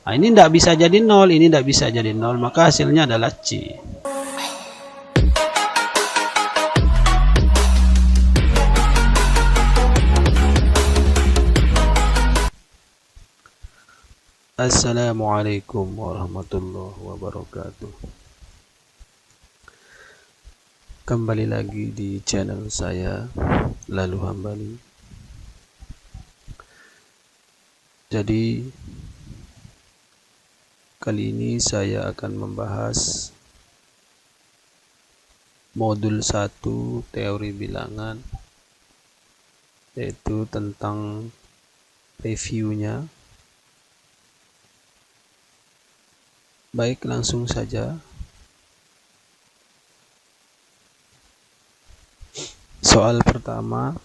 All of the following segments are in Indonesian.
Nah, ini tidak bisa jadi 0, ini tidak bisa jadi 0, maka hasilnya adalah C. Assalamualaikum warahmatullahi wabarakatuh. Kembali lagi di channel saya, Lalu Hambali. Jadi kali ini saya akan membahas modul 1 teori bilangan, yaitu tentang reviewnya. Baik, langsung saja. Soal pertama,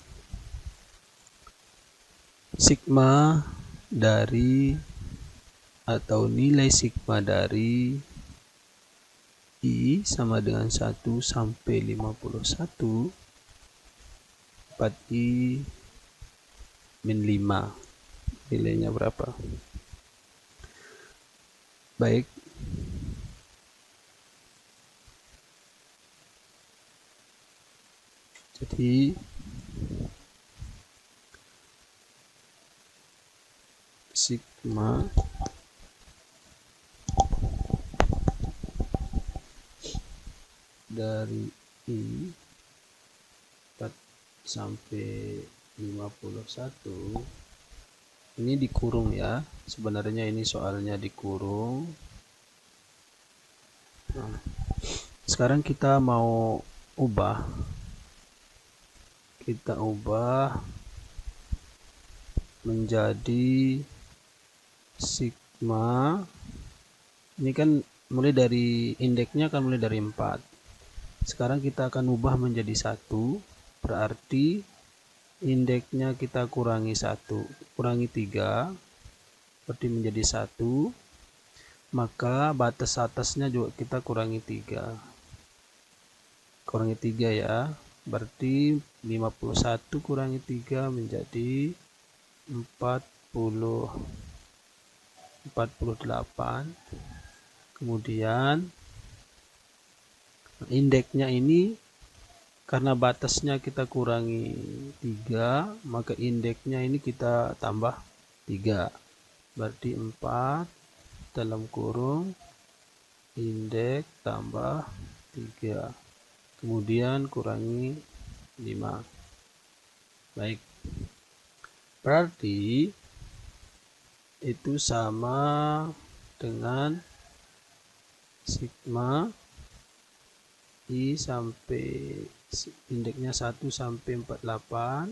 sigma dari atau nilai sigma dari I sama dengan 1 sampai 51, 4I min 5. Nilainya berapa? Baik. Jadi sigma dari I 4 sampai 51 ini dikurung ya. Sebenarnya ini soalnya dikurung. Nah, sekarang kita mau ubah. Kita ubah menjadi sigma. Ini kan mulai dari indeksnya kan mulai dari 4. Sekarang kita akan ubah menjadi 1. Berarti indeksnya kita kurangi 1, kurangi 3, berarti menjadi 1. Maka batas atasnya juga kita kurangi 3. Kurangi 3 ya. Berarti 51 kurangi 3 menjadi 48. Kemudian indeksnya ini karena batasnya kita kurangi 3, maka indeksnya ini kita tambah 3. Berarti 4 dalam kurung indeks tambah 3. Kemudian kurangi 5. Baik. Berarti itu sama dengan sigma I sampai indeksnya 1 sampai 48.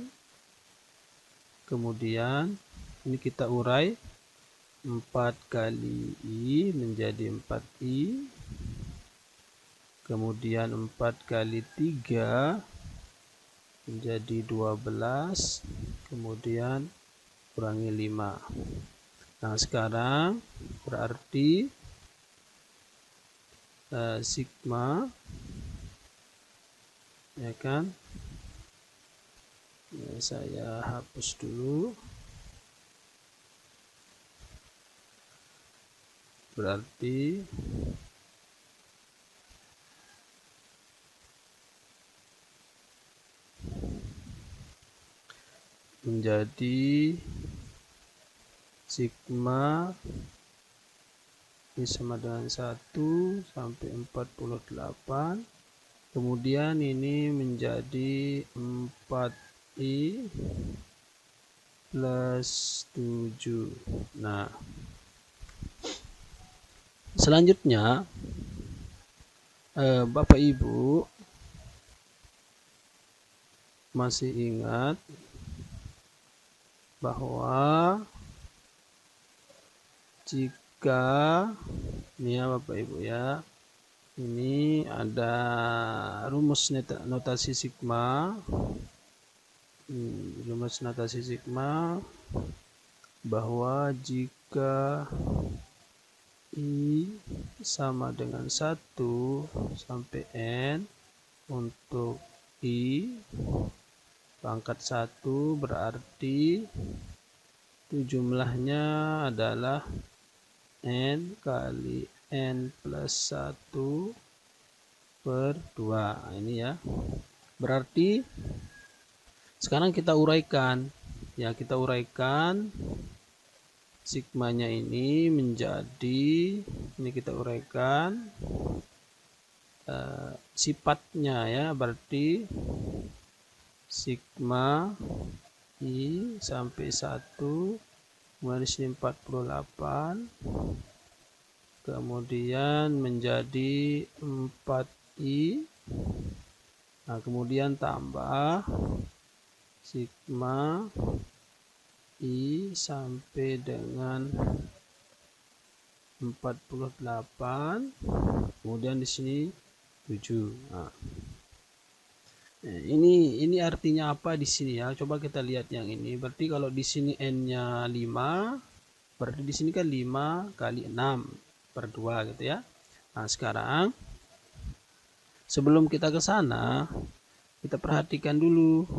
Kemudian ini kita urai, 4 kali I menjadi 4I. Kemudian 4 kali 3 menjadi 12. Kemudian kurangi 5. Nah, sekarang berarti sigma, ya kan, ya, saya hapus dulu. Berarti menjadi sigma ini sama dengan 1 sampai 48. Kemudian ini menjadi 4I plus 7. Nah, selanjutnya Bapak Ibu masih ingat bahwa jika ini ya Bapak Ibu ya, ini ada rumus notasi sigma. Rumus notasi sigma bahwa jika I sama dengan 1 sampai N untuk I pangkat 1 berarti itu jumlahnya adalah N kali N plus 1 per 2. Ini ya. Berarti sekarang kita uraikan. Ya, kita uraikan sigmanya ini menjadi, ini kita uraikan sifatnya ya, berarti sigma I sampai 1, kemudian di sini 48, kemudian menjadi 4I, nah kemudian tambah sigma I sampai dengan 48, kemudian di sini 7. Nah, ini artinya apa di sini ya? Coba kita lihat yang ini. Berarti kalau di sini N-nya 5, berarti di sini kan 5 kali 6 per 2 gitu ya. Nah, sekarang sebelum kita ke sana, kita perhatikan dulu.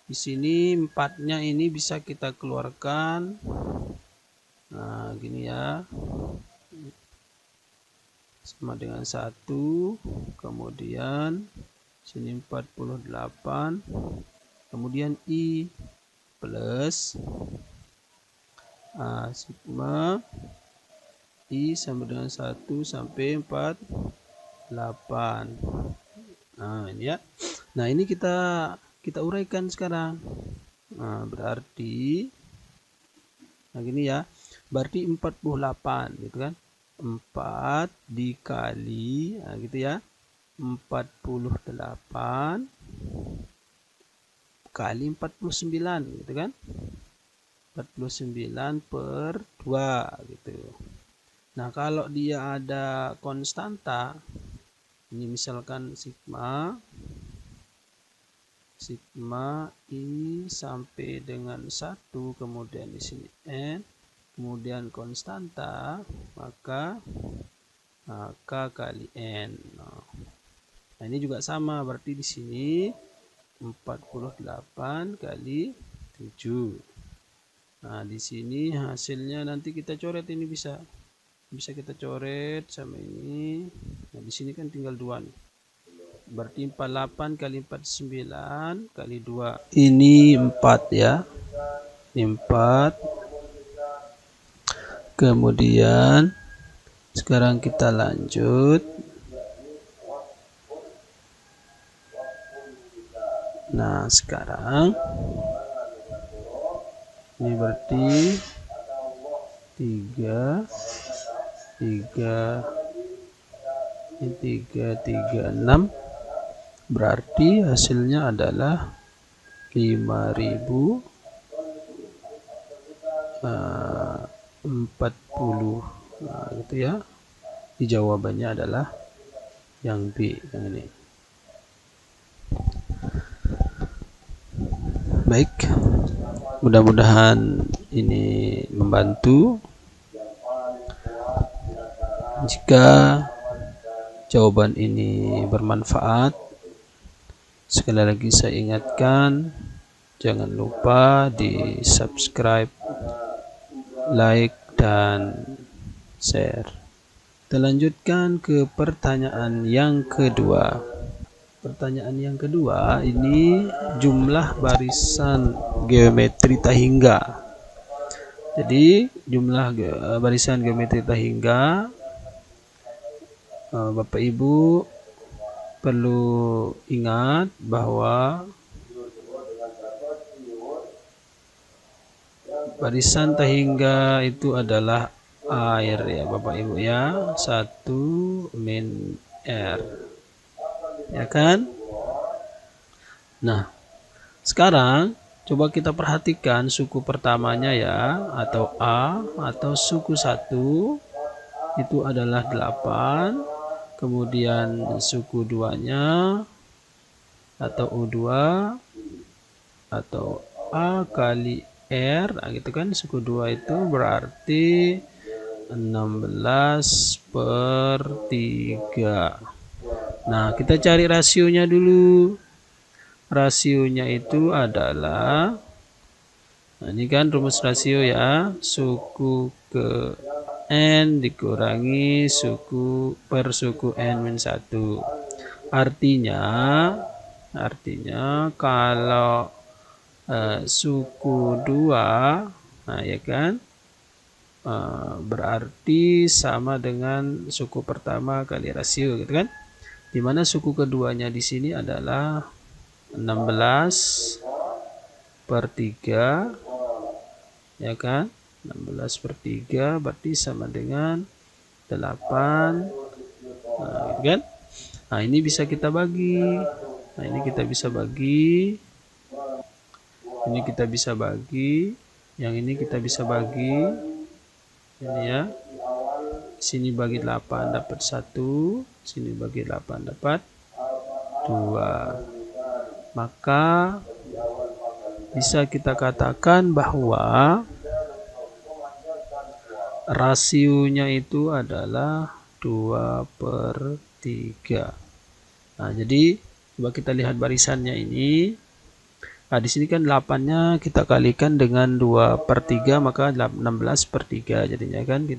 Di sini 4-nya ini bisa kita keluarkan. Nah, gini ya. Sama dengan 1, kemudian sini 48, kemudian I plus sigma I sama dengan 1 sampai 48. Nah, ini ya. Nah, ini kita uraikan sekarang. Nah, berarti nah gini ya. Berarti 48 gitu kan. 4 dikali, nah gitu ya, 48 kali 49 gitu kan, 49 per 2 gitu. Nah, kalau dia ada konstanta, ini misalkan sigma I sampai dengan 1, kemudian di sini N, kemudian konstanta, maka K kali N. Nah, ini juga sama, berarti di sini 48 kali 7. Nah, di sini hasilnya nanti kita coret, ini bisa kita coret sama ini. Nah, di sini kan tinggal 2 nih. Berarti 48 kali 49 kali 2. Ini 4 ya. Ini 4. Kemudian sekarang kita lanjut. Nah, sekarang ini berarti 3 6, berarti hasilnya adalah 5040. Nah, gitu ya. Di jawabannya adalah yang B, yang ini. Baik, mudah-mudahan ini membantu. Jika jawaban ini bermanfaat, sekali lagi saya ingatkan, jangan lupa di subscribe, like, dan share. Kita lanjutkan ke pertanyaan yang kedua. Pertanyaan yang kedua ini jumlah barisan geometri Tahingga. Jadi jumlah barisan geometri Tahingga, Bapak Ibu perlu ingat bahwa barisan Tahingga itu adalah air ya Bapak Ibu ya, 1 min R ya kan. Nah, sekarang coba kita perhatikan suku pertamanya ya, atau A, atau suku 1 itu adalah 8, kemudian suku 2-nya atau U2 atau A kali R, nah gitu kan, suku 2 itu berarti 16 per 3. Nah, kita cari rasionya dulu. Rasionya itu adalah, nah ini kan rumus rasio ya, suku ke N dikurangi suku per suku N-1. Artinya kalau suku 2, nah ya kan, berarti sama dengan suku pertama kali rasio gitu kan, dimana suku keduanya di sini adalah 16/3 ya kan, 16/3 berarti sama dengan 8. Nah, gitu kan. Nah, ini bisa kita bagi. Nah, ini kita bisa bagi. Ini kita bisa bagi. Yang ini kita bisa bagi. Ini ya. Sini bagi 8 dapat 1. Sini bagi 8 dapat 2. Maka bisa kita katakan bahwa rasionya itu adalah 2/3. Nah, jadi coba kita lihat barisannya ini. Nah, di sini kan 8-nya kita kalikan dengan 2/3, maka 16/3 jadinya kan.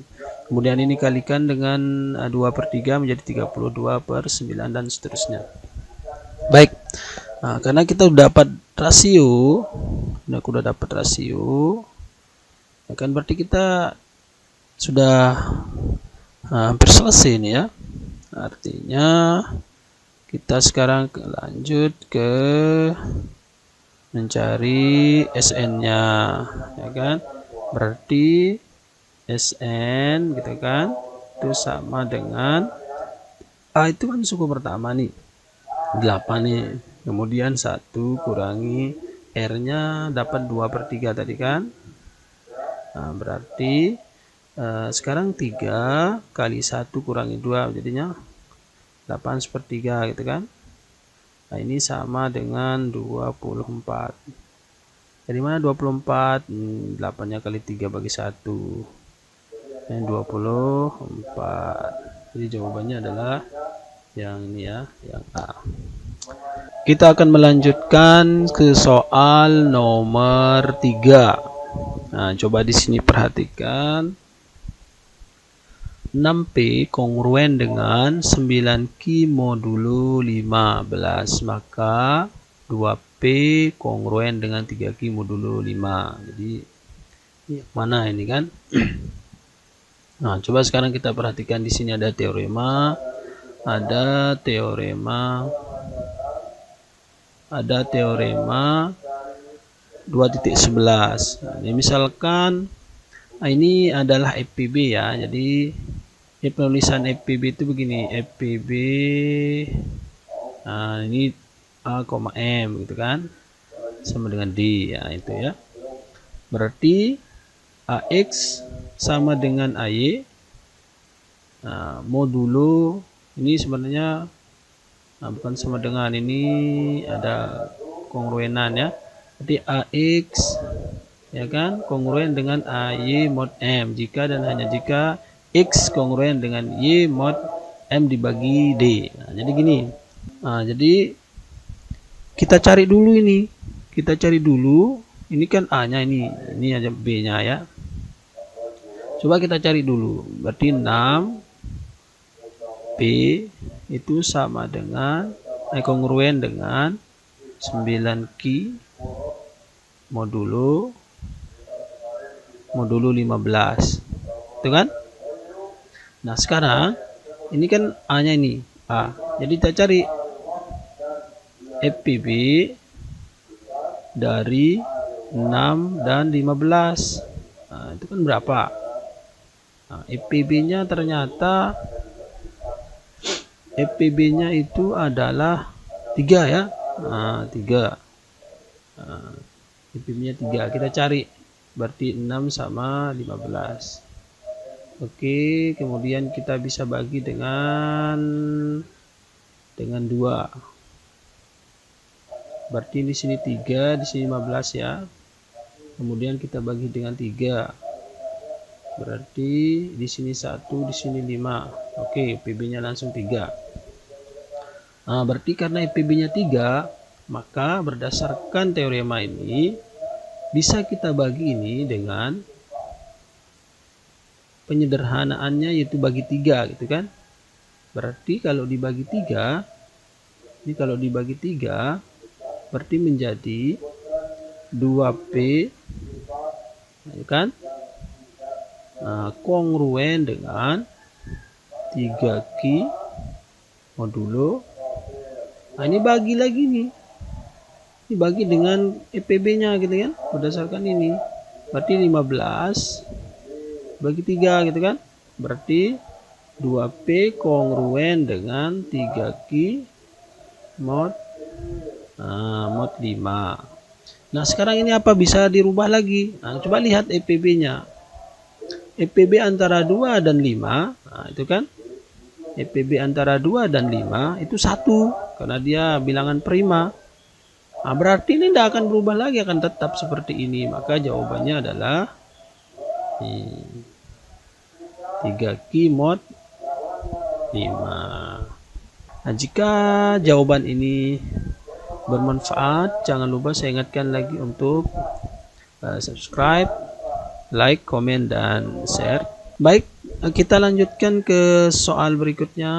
Kemudian ini kalikan dengan 2/3 menjadi 32/9 dan seterusnya. Baik. Nah, karena kita sudah dapat rasio, ya kan, berarti kita sudah hampir selesai nih ya. Artinya kita sekarang lanjut ke mencari SN-nya, ya kan. Berarti SN gitu kan, itu sama dengan itu kan suku pertama nih, 8 nih. Kemudian 1 kurangi R-nya dapat 2/3 tadi kan. Nah, berarti sekarang 3 kali 1 kurangi 2 jadinya 8/3 gitu kan. Nah, ini sama dengan 24. Dari mana 24? 8-nya kali 3 bagi 1. Ini 24. Jadi jawabannya adalah yang ini ya, yang A. Kita akan melanjutkan ke soal nomor 3. Nah, coba di sini perhatikan. 6P kongruen dengan 9Q modulo 15, maka 2P kongruen dengan 3Q modulo 5. Jadi mana ini kan? Nah, coba sekarang kita perhatikan di sini ada teorema, ada teorema 2.11. Nah, ini misalkan ini adalah FPB ya. Jadi penulisan FPB itu begini, FPB ini A, M gitu kan, sama dengan D ya, itu ya. Berarti AX sama dengan AY. Nah, modulo ini sebenarnya bukan sama dengan, ini ada kongruenan ya. Jadi AX ya kan kongruen dengan AY mod M jika dan hanya jika X kongruen dengan Y mod M dibagi D. Nah, jadi gini. Nah, jadi kita cari dulu ini. Ini kan A-nya ini aja B-nya ya. Coba kita cari dulu. Berarti 6P itu sama dengan kongruen dengan 9Q modulo 15. Itu kan? Nah, sekarang ini kan A-nya ini A. Jadi kita cari FPB dari 6 dan 15. Nah, itu kan berapa? Nah, FPB-nya ternyata FPB-nya itu adalah 3 ya. Nah, 3. Nah, FPB-nya 3. Kita cari. Berarti 6 sama 15. Oke, kemudian kita bisa bagi dengan 2. Berarti di sini 3, di sini 15 ya. Kemudian kita bagi dengan 3. Berarti di sini 1, di sini 5. Oke, PB-nya langsung 3. Nah, berarti karena PB-nya 3, maka berdasarkan teorema ini bisa kita bagi ini dengan penyederhanaannya yaitu bagi 3 gitu kan. Berarti kalau dibagi 3, ini kalau dibagi 3 berarti menjadi 2P ya kan, kongruen dengan 3Q modulo. Nah, ini bagi lagi nih. Ini bagi dengan EPB-nya gitu kan, berdasarkan ini. Berarti 15 bagi 3 gitu kan. Berarti 2P kongruen dengan 3Q mod 5. Nah, sekarang ini apa bisa dirubah lagi? Nah, coba lihat EPB-nya. EPB antara 2 dan 5, nah itu kan. EPB antara 2 dan 5 itu 1 karena dia bilangan prima. Nah, berarti ini tidak akan berubah lagi, akan tetap seperti ini. Maka jawabannya adalah 3Q mod 5. Nah, jika jawaban ini bermanfaat, jangan lupa saya ingatkan lagi untuk subscribe, like, komen, dan share. Baik, kita lanjutkan ke soal berikutnya.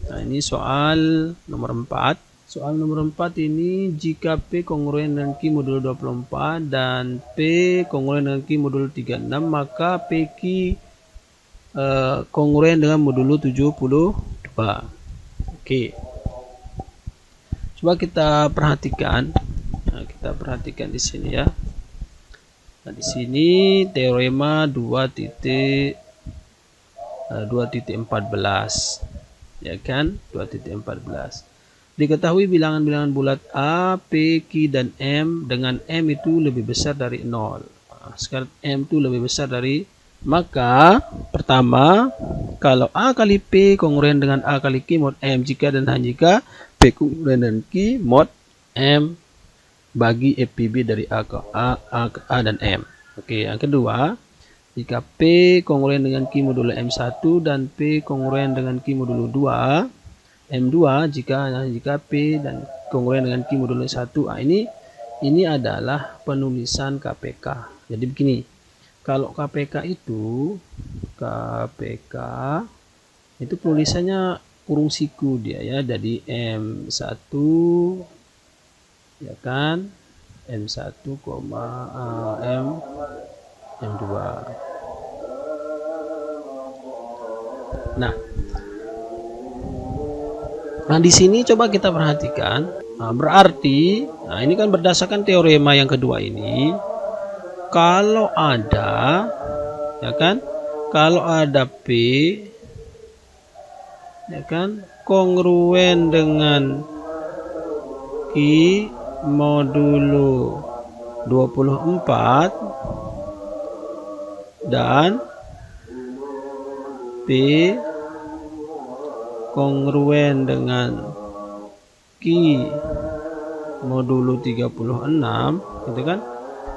Nah, ini soal nomor 4. Soal nomor 4 ini, jika P kongruen dengan Q modulo 24 dan P kongruen dengan Q modulo 36, maka PQ kongruen dengan modulo 72. Oke. Coba kita perhatikan. Nah, kita perhatikan di sini ya. Nah, di sini teorema 2.14 ya kan, 2.14. Diketahui bilangan-bilangan bulat A, P, Q, dan M dengan M itu lebih besar dari 0. Nah, sekarang M itu lebih besar dari, maka pertama, kalau A kali P kongruen dengan A kali Q mod M jika dan hanya jika P kongruen dengan Q mod M bagi EPB dari A ke A dan M. Oke, yang kedua, jika P kongruen dengan Q modulo M1 dan P kongruen dengan Q modulo 2, M2 jika P dan kongruen dengan Q modulo 1. Nah, ini adalah penulisan KPK. Jadi begini, kalau KPK itu penulisannya kurung siku dia ya, jadi M1 ya kan, M1, M2. Nah, di sini coba kita perhatikan. Nah, berarti, nah ini kan berdasarkan teorema yang kedua ini, kalau ada, ya kan, kalau ada P, ya kan, kongruen dengan Q modulo 24 dan P kongruen dengan Q modulo 36 gitu kan.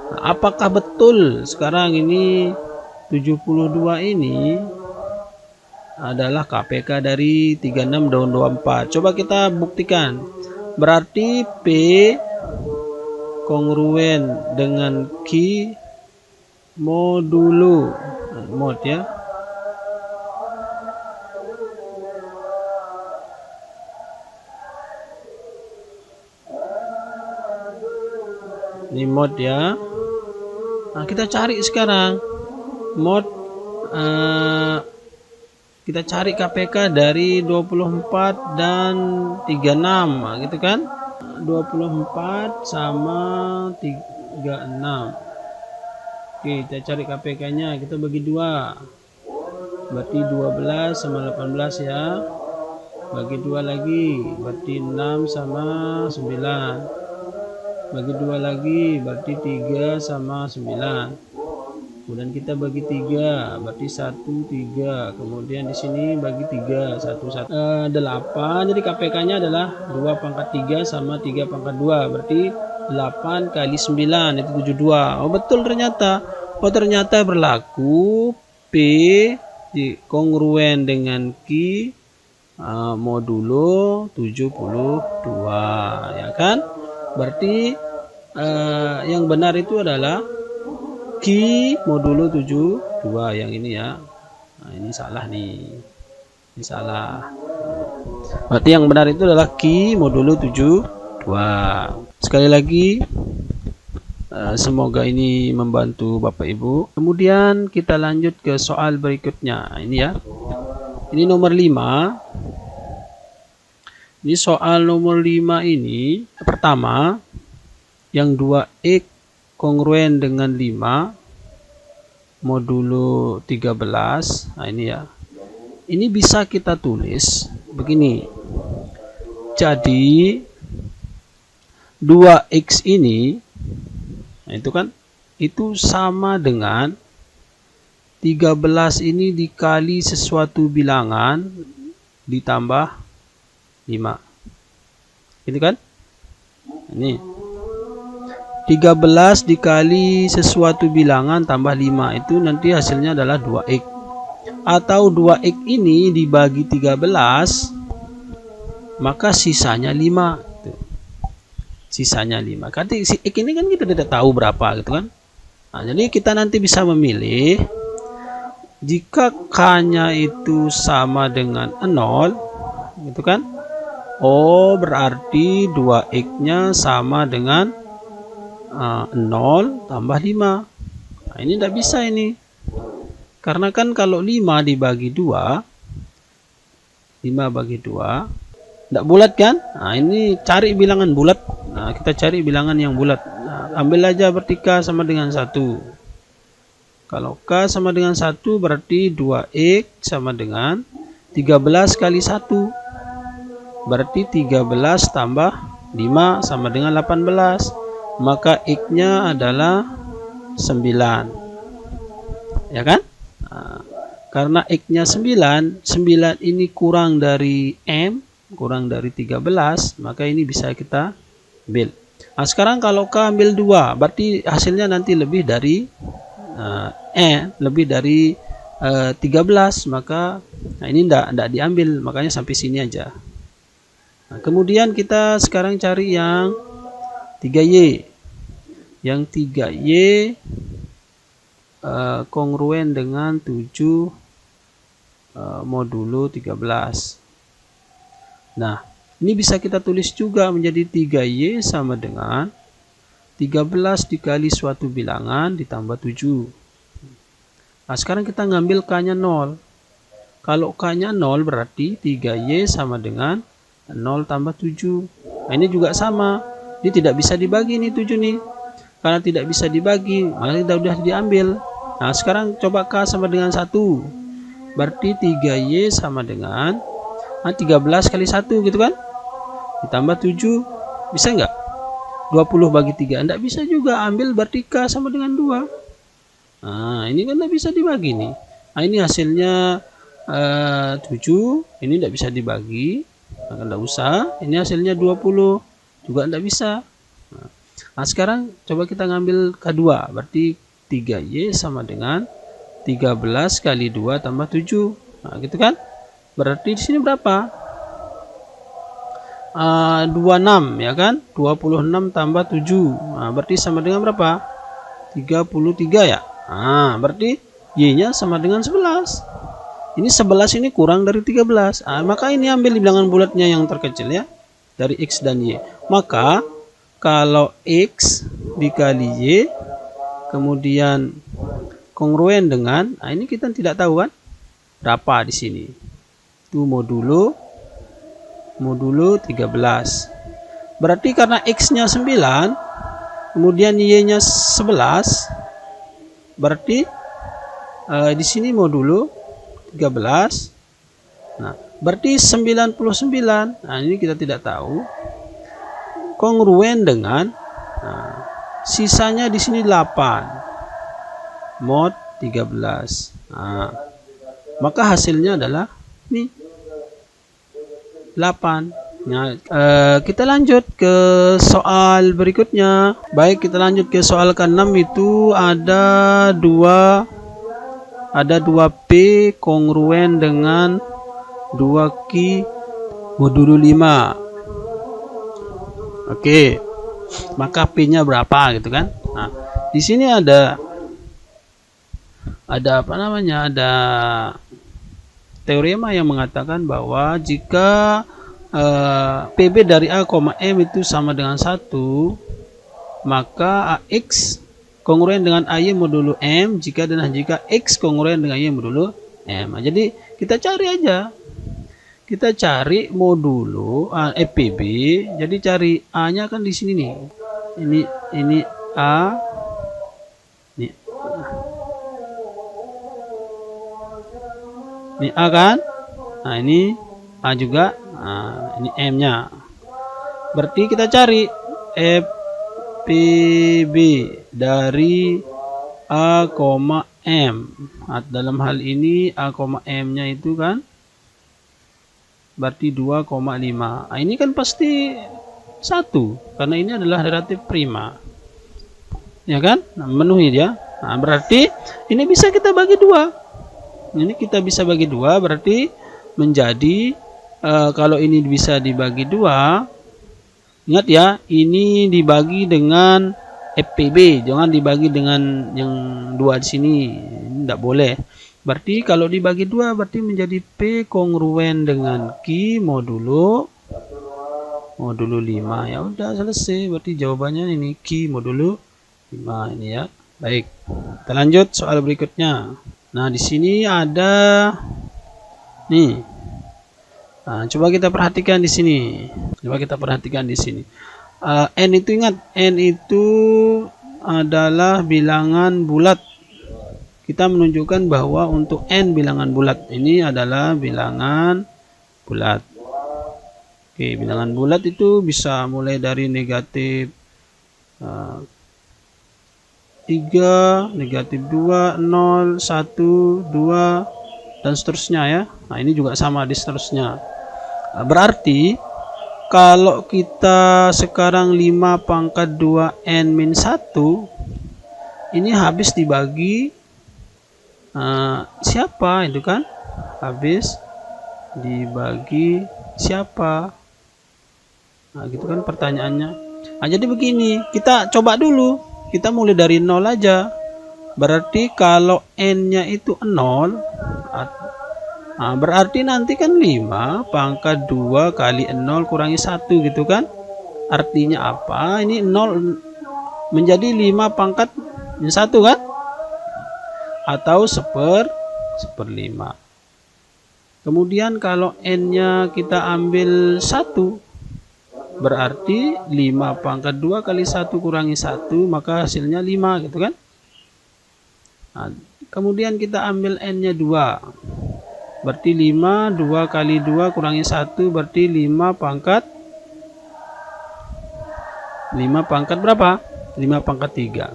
Nah, apakah betul sekarang ini 72 ini adalah KPK dari 36 dan 24? Coba kita buktikan. Berarti P kongruen dengan Q modulo mod ya. Ini mod ya. Nah, kita cari sekarang mod, kita cari KPK dari 24 dan 36, nah, gitu kan. 24 sama 36. Oke, kita cari KPK-nya, kita bagi 2. Berarti 12 sama 18 ya. Bagi 2 lagi, berarti 6 sama 9. Bagi 2 lagi, berarti 3 sama 9. Kemudian kita bagi 3, berarti 1, 3. Kemudian di sini bagi 3, 1, 1. 8, jadi KPK-nya adalah 2 pangkat 3 sama 3 pangkat 2. Berarti 8 kali 9, itu 72. Oh, betul ternyata. Oh, ternyata berlaku P kongruen dengan Q modulo 72, ya kan? Berarti yang benar itu adalah Q modulo 72 yang ini ya. Nah, ini salah nih. Ini salah. Berarti yang benar itu adalah Q modulo 72. Sekali lagi, semoga ini membantu Bapak Ibu. Kemudian kita lanjut ke soal berikutnya. Ini ya. Ini nomor 5. Ini soal nomor 5 ini. Pertama, yang 2X kongruen dengan 5 modulo 13. Nah, ini ya. Ini bisa kita tulis begini. Jadi 2X ini, nah itu kan, itu sama dengan 13 ini dikali sesuatu bilangan ditambah 5. Ini kan? Ini 13 dikali sesuatu bilangan tambah 5, itu nanti hasilnya adalah 2X. Atau 2X ini dibagi 13, maka sisanya 5. Sisanya 5. Karena si X ini kan kita tidak tahu berapa gitu kan. Nah, jadi kita nanti bisa memilih jika K-nya itu sama dengan 0 gitu kan. Oh, berarti 2X-nya sama dengan 0 tambah 5. Nah, ini tidak bisa ini. Karena kan kalau 5 dibagi 2, 5 bagi 2, tidak bulat kan? Nah, ini cari bilangan bulat. Nah, kita cari bilangan yang bulat. Nah, ambil aja berarti K sama dengan 1. Kalau K sama dengan 1, berarti 2X sama dengan 13 kali 1. Berarti 13 tambah 5 sama dengan 18. Maka X-nya adalah 9. Ya kan? Nah, karena X-nya 9, 9 ini kurang dari M, kurang dari 13, maka ini bisa kita ambil. Nah, sekarang kalau K ambil 2, berarti hasilnya nanti lebih dari lebih dari 13, maka nah ini enggak diambil, makanya sampai sini aja. Nah, kemudian kita sekarang cari yang 3Y. Yang 3Y kongruen dengan 7 modulo 13. Nah, ini bisa kita tulis juga menjadi 3Y sama dengan 13 dikali suatu bilangan ditambah 7. Nah, sekarang kita ngambil K-nya 0. Kalau K-nya 0 berarti 3Y sama dengan 0 tambah 7. Nah, ini juga sama. Ini tidak bisa dibagi nih 7 nih. Karena tidak bisa dibagi, maka kita sudah diambil. Nah, sekarang coba K sama dengan 1. Berarti 3Y sama dengan 13 kali 1 gitu kan. Ditambah 7. Bisa nggak? 20 bagi 3. Nggak bisa juga. Ambil berarti K sama dengan 2. Nah, ini kan nggak bisa dibagi nih. Nah, ini hasilnya 7. Ini nggak bisa dibagi. Maka nggak usah. Ini hasilnya 20. Juga nggak bisa. Nah, sekarang coba kita ngambil K2. Berarti 3Y sama dengan 13 kali 2 tambah 7. Nah, gitu kan? Berarti di sini berapa? 26 ya kan? 26 tambah 7. Nah, berarti sama dengan berapa? 33 ya? Nah, berarti Y-nya sama dengan 11. Ini 11 ini kurang dari 13. Nah, maka ini ambil bilangan bulatnya yang terkecil ya. Dari X dan Y. Maka kalau X dikali Y kemudian kongruen dengan, nah ini kita tidak tahu kan berapa di sini. Itu modulo 13. Berarti karena X-nya 9, kemudian Y-nya 11, berarti di sini modulo 13. Nah, berarti 99. Nah, ini kita tidak tahu. Kongruen dengan sisanya di sini 8 mod 13. Nah, maka hasilnya adalah ini 8. Nah, kita lanjut ke soal berikutnya. Baik, kita lanjut ke soal ke-6. Itu ada 2P kongruen dengan 2Q modulo 5. Oke, maka P-nya berapa gitu kan? Nah, di sini ada apa namanya? Ada teorema yang mengatakan bahwa jika PB dari A, M itu sama dengan 1, maka AX kongruen dengan AY modulo M jika dan jika X kongruen dengan Y modulo M. Nah, jadi kita cari aja. Kita cari modulo PB. Jadi cari A-nya kan di sini nih. Ini A. Ini A kan? Nah, ini A juga. Nah, ini M-nya. Berarti kita cari PB dari A, M. Nah, dalam hal ini A, M-nya itu kan berarti 2,5. Nah, ini kan pasti 1 karena ini adalah relatif prima. Ya kan? Nah, memenuhi dia. Nah, berarti ini bisa kita bagi 2. Ini kita bisa bagi 2 berarti menjadi kalau ini bisa dibagi 2, ingat ya, ini dibagi dengan FPB, jangan dibagi dengan yang 2 di sini. Ini tidak boleh. Berarti kalau dibagi 2 berarti menjadi P kongruen dengan Q modulo 5. Ya udah selesai. Berarti jawabannya ini Q modulo 5 ini ya. Baik. Kita lanjut soal berikutnya. Nah, di sini ada nih. Nah, coba kita perhatikan di sini. N itu ingat, N itu adalah bilangan bulat. Kita menunjukkan bahwa untuk N bilangan bulat ini adalah bilangan bulat. Oke, bilangan bulat itu bisa mulai dari negatif 3, negatif 2, 0, 1, 2, dan seterusnya ya. Nah, ini juga sama di seterusnya. Nah, berarti kalau kita sekarang 5 pangkat 2N min 1, ini habis dibagi siapa itu kan? Habis dibagi siapa? Nah, gitu kan pertanyaannya. Nah, jadi begini, kita coba dulu. Kita mulai dari 0 aja. Berarti kalau N-nya itu 0, nah, berarti nanti kan 5 pangkat 2 kali 0 kurangi 1 gitu kan? Artinya apa? Ini 0 menjadi 5 pangkat min 1 kan? Atau 1/5. Kemudian kalau N-nya kita ambil 1, berarti 5 pangkat 2 kali 1 kurangi 1, maka hasilnya 5 gitu kan. Nah, kemudian kita ambil N-nya 2, berarti 5, 2 kali 2 kurangi 1, berarti 5 pangkat berapa? 5 pangkat 3.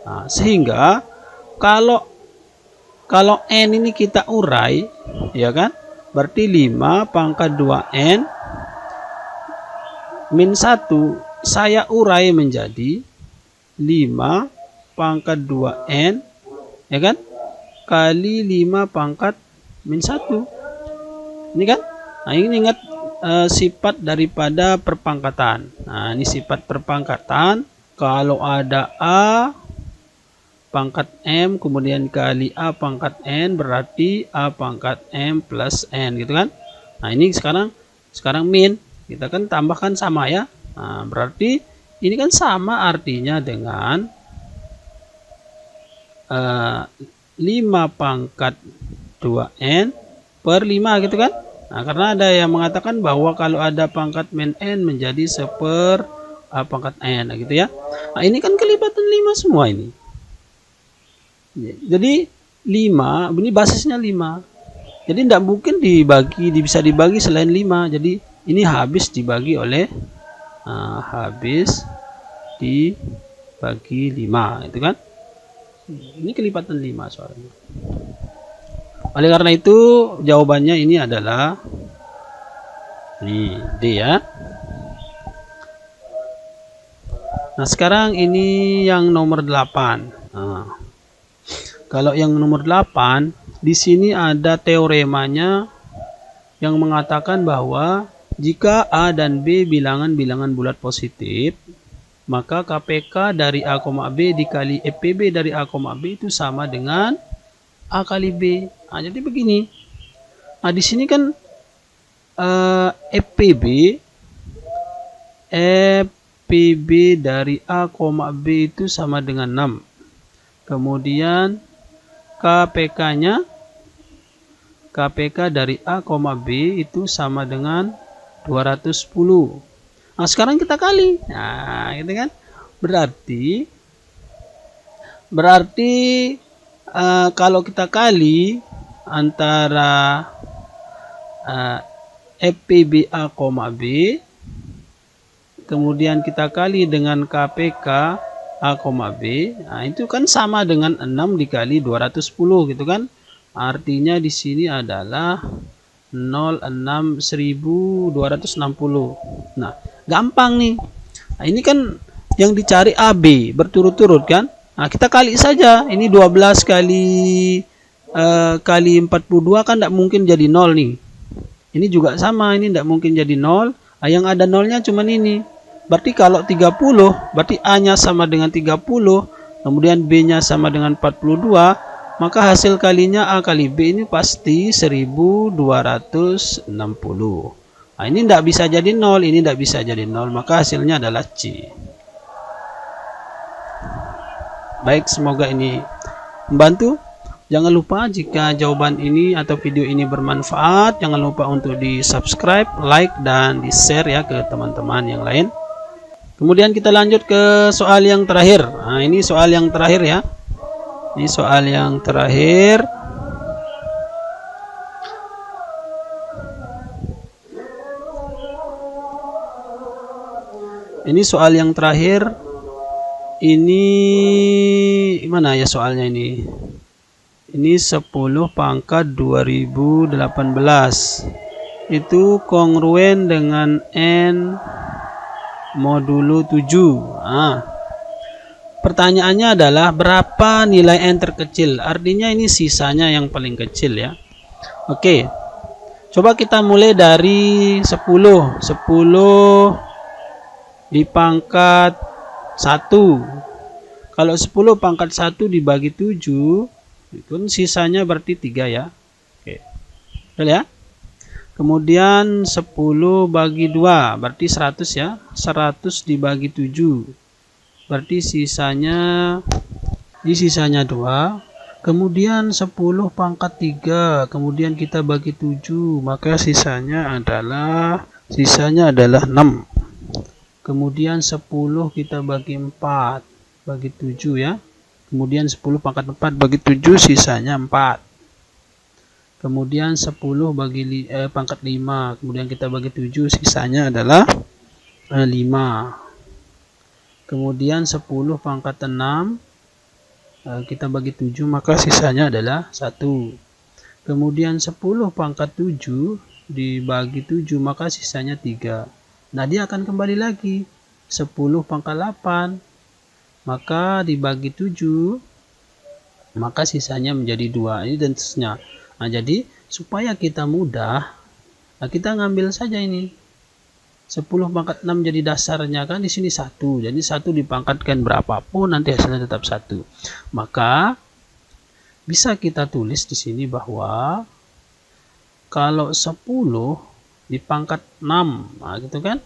Nah, sehingga kalau N ini kita urai, ya kan? Berarti 5 pangkat 2N min 1 saya urai menjadi 5 pangkat 2N, ya kan? Kali 5 pangkat min 1. Ini kan? Nah, ini ingat sifat daripada perpangkatan. Nah, ini sifat perpangkatan. Kalau ada A pangkat M kemudian kali A pangkat N, berarti A pangkat M plus N gitu kan. Nah, ini sekarang min, kita kan tambahkan sama ya. Nah, berarti ini kan sama artinya dengan 5 pangkat 2N per 5 gitu kan. Nah, karena ada yang mengatakan bahwa kalau ada pangkat min N menjadi 1/A pangkat N, nah, gitu ya. Nah, ini kan kelipatan 5 semua ini. Jadi 5, ini basisnya 5. Jadi tidak mungkin bisa dibagi selain 5. Jadi ini habis dibagi oleh habis dibagi 5 itu kan. Ini kelipatan 5 soalnya. Oleh karena itu jawabannya ini adalah D ya. Nah, sekarang ini yang nomor 8. Nah, kalau yang nomor 8, di sini ada teoremanya yang mengatakan bahwa jika A dan B bilangan-bilangan bulat positif, maka KPK dari A, B dikali FPB dari A, B itu sama dengan A kali B. Nah, jadi begini. Nah, di sini kan FPB dari A, B itu sama dengan 6. Kemudian KPK dari A, B itu sama dengan 210. Nah, sekarang kita kali. Nah, gitu kan? Berarti kalau kita kali antara FPB A, B, kemudian kita kali dengan KPK A, B, nah itu kan sama dengan 6 dikali 210 gitu kan. Artinya di sini adalah 0,6.260. Nah, gampang nih. Nah, ini kan yang dicari AB berturut-turut kan. Nah, kita kali saja. Ini 12 kali 42 kan tidak mungkin jadi 0 nih. Ini juga sama, ini tidak mungkin jadi 0. Nah, yang ada nolnya cuma ini. Berarti kalau 30, berarti A-nya sama dengan 30, kemudian B-nya sama dengan 42, maka hasil kalinya A kali B ini pasti 1260. Nah, ini tidak bisa jadi 0, ini tidak bisa jadi 0, maka hasilnya adalah C. Baik, semoga ini membantu. Jangan lupa jika jawaban ini atau video ini bermanfaat, jangan lupa untuk di subscribe, like, dan di share ya ke teman-teman yang lain. Kemudian kita lanjut ke soal yang terakhir. Nah, ini soal yang terakhir ya. Ini soal yang terakhir. Ini soal yang terakhir. Ini mana ya soalnya ini? Ini 10 pangkat 2018. Itu kongruen dengan N modulo 7. Nah, pertanyaannya adalah berapa nilai N terkecil? Artinya ini sisanya yang paling kecil ya. Oke. Coba kita mulai dari 10. 10 di pangkat 1. Kalau 10 pangkat 1 dibagi 7, itu sisanya berarti 3 ya. Oke. Betul ya? Kemudian 10 bagi 2 berarti 100 ya. 100 dibagi 7 berarti sisanya 2. Kemudian 10 pangkat 3 kemudian kita bagi 7, maka sisanya adalah 6. Kemudian 10 kita bagi 4 bagi 7 ya. Kemudian 10 pangkat 4 bagi 7 sisanya 4. Kemudian 10 bagi pangkat 5, kemudian kita bagi 7 sisanya adalah 5. Kemudian 10 pangkat 6 kita bagi 7, maka sisanya adalah 1. Kemudian 10 pangkat 7 dibagi 7, maka sisanya 3. Nah, dia akan kembali lagi 10 pangkat 8, maka dibagi 7, maka sisanya menjadi 2. Ini dan seterusnya. Nah, jadi supaya kita mudah, nah kita ngambil saja ini 10 pangkat 6 jadi dasarnya kan di sini 1. Jadi 1 dipangkatkan berapapun nanti hasilnya tetap 1. Maka bisa kita tulis di sini bahwa kalau 10 dipangkat 6, nah gitu kan.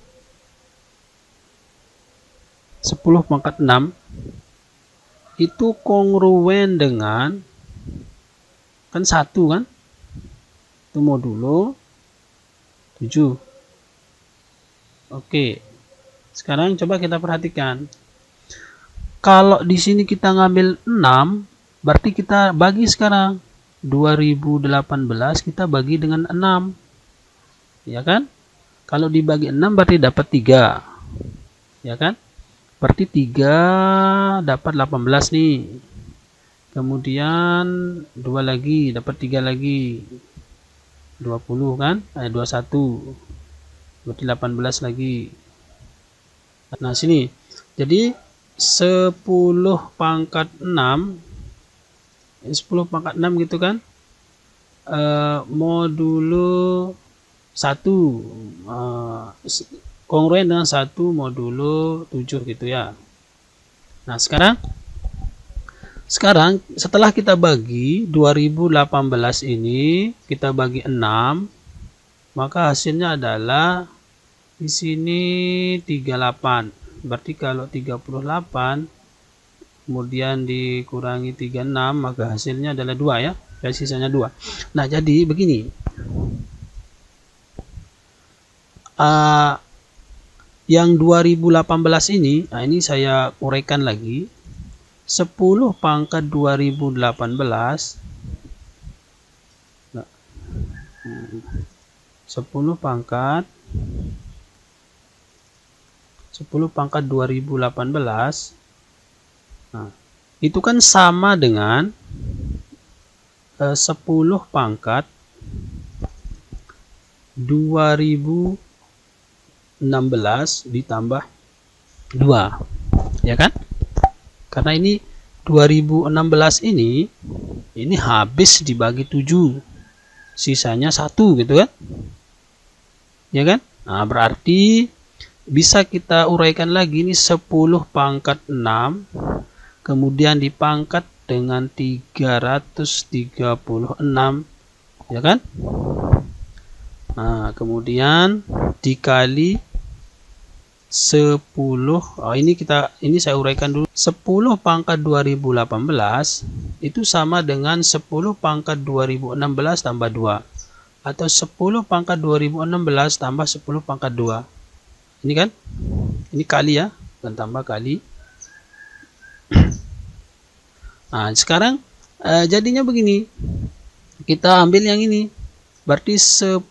10 pangkat 6 itu kongruen dengan kan 1 kan, itu modulo 7. Oke, sekarang coba kita perhatikan. Kalau di sini kita ngambil 6, berarti kita bagi sekarang 2018 kita bagi dengan 6, ya kan? Kalau dibagi 6 berarti dapat 3, ya kan? Berarti 3 dapat 18 nih. Kemudian 2 lagi, dapat 3 lagi. 20 kan? 21. Berarti 18 lagi. Nah, sini. Jadi 10 pangkat 6. 10 pangkat 6 gitu kan? Modulo 1. Kongruen dengan 1 modulo 7 gitu ya. Nah, sekarang Sekarang setelah kita bagi 2018 ini kita bagi 6, maka hasilnya adalah di sini 38. Berarti kalau 38 kemudian dikurangi 36 maka hasilnya adalah 2 ya. Dan sisanya 2. Nah, jadi begini. Yang 2018 ini, nah ini saya uraikan lagi. 10 pangkat 2018 nah, 10 pangkat 2018 nah, itu kan sama dengan 10 pangkat 2016 ditambah 2 ya kan. Karena ini 2016 ini habis dibagi 7, sisanya 1 gitu kan, ya kan. Nah, berarti bisa kita uraikan lagi ini 10 pangkat 6 kemudian dipangkat dengan 336 ya kan. Nah, kemudian dikali 10. Ini saya uraikan dulu. 10 pangkat 2018 itu sama dengan 10 pangkat 2016 tambah 2 atau 10 pangkat 2016 tambah 10 pangkat 2. Ini kan? Ini kali ya, dan tambah kali. Nah, sekarang jadinya begini. Kita ambil yang ini. Berarti 10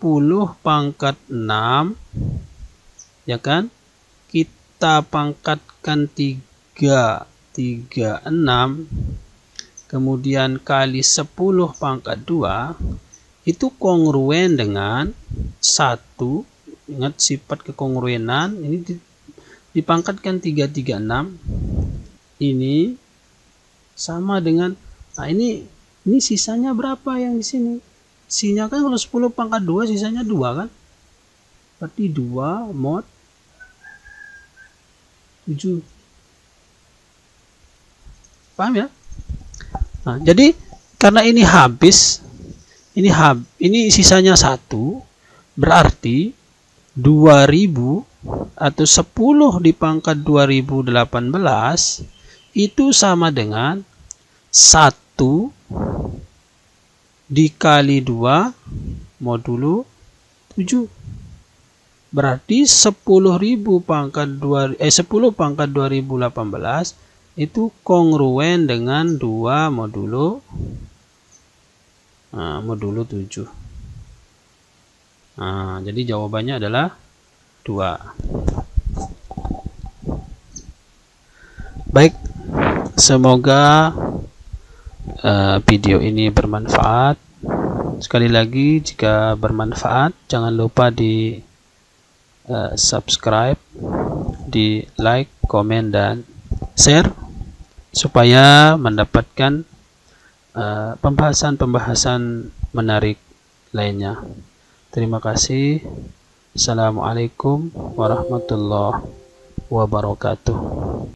pangkat 6 ya kan? Kita pangkatkan 336 kemudian kali 10 pangkat 2 itu kongruen dengan 1. Ingat sifat kekongruenan, ini dipangkatkan 336 ini sama dengan, nah ini sisanya berapa yang di sini? Sisanya kan kalau 10 pangkat 2 sisanya 2 kan? Berarti 2 mod 7. Paham ya? Nah, jadi karena ini habis, ini sisanya 1, berarti 2000 atau 10 dipangkat 2018 itu sama dengan 1 dikali 2 modulo 7. Berarti 10 pangkat 2018 itu kongruen dengan 2 modulo 7. Nah, jadi jawabannya adalah 2. Baik, semoga video ini bermanfaat. Sekali lagi, jika bermanfaat jangan lupa di subscribe, di like, komen, dan share supaya mendapatkan pembahasan-pembahasan menarik lainnya. Terima kasih. Assalamualaikum warahmatullahi wabarakatuh.